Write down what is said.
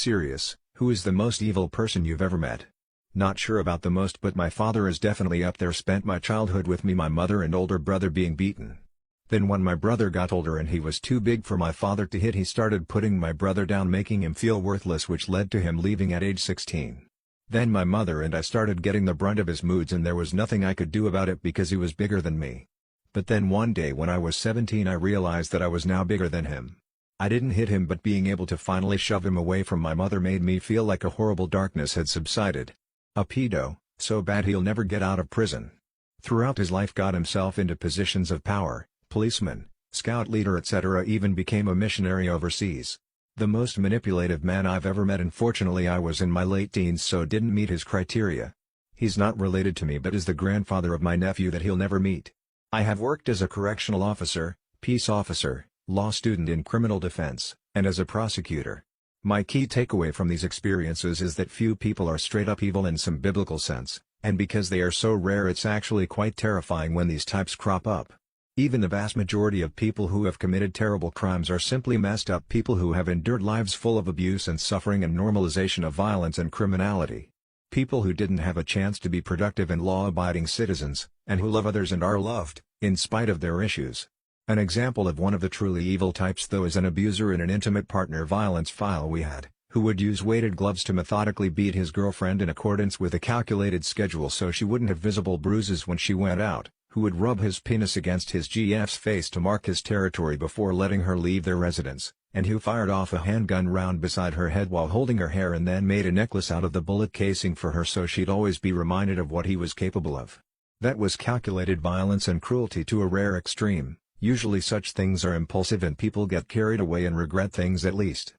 Serious, who is the most evil person you've ever met? Not sure about the most, but my father is definitely up there. Spent my childhood with me, my mother and older brother being beaten. Then when my brother got older and he was too big for my father to hit, he started putting my brother down, making him feel worthless, which led to him leaving at age 16. Then my mother and I started getting the brunt of his moods, and there was nothing I could do about it because he was bigger than me. But then one day when I was 17, I realized that I was now bigger than him. I didn't hit him, but being able to finally shove him away from my mother made me feel like a horrible darkness had subsided. A pedo, so bad he'll never get out of prison. Throughout his life got himself into positions of power, policeman, scout leader, etc., even became a missionary overseas. The most manipulative man I've ever met. Unfortunately I was in my late teens, so didn't meet his criteria. He's not related to me but is the grandfather of my nephew that he'll never meet. I have worked as a correctional officer, peace officer, law student in criminal defense, and as a prosecutor. My key takeaway from these experiences is that few people are straight up evil in some biblical sense, and because they are so rare, it's actually quite terrifying when these types crop up. Even the vast majority of people who have committed terrible crimes are simply messed up people who have endured lives full of abuse and suffering and normalization of violence and criminality. People who didn't have a chance to be productive and law-abiding citizens, and who love others and are loved, in spite of their issues. An example of one of the truly evil types though is an abuser in an intimate partner violence file we had, who would use weighted gloves to methodically beat his girlfriend in accordance with a calculated schedule so she wouldn't have visible bruises when she went out, who would rub his penis against his GF's face to mark his territory before letting her leave their residence, and who fired off a handgun round beside her head while holding her hair and then made a necklace out of the bullet casing for her so she'd always be reminded of what he was capable of. That was calculated violence and cruelty to a rare extreme. Usually such things are impulsive and people get carried away and regret things, at least.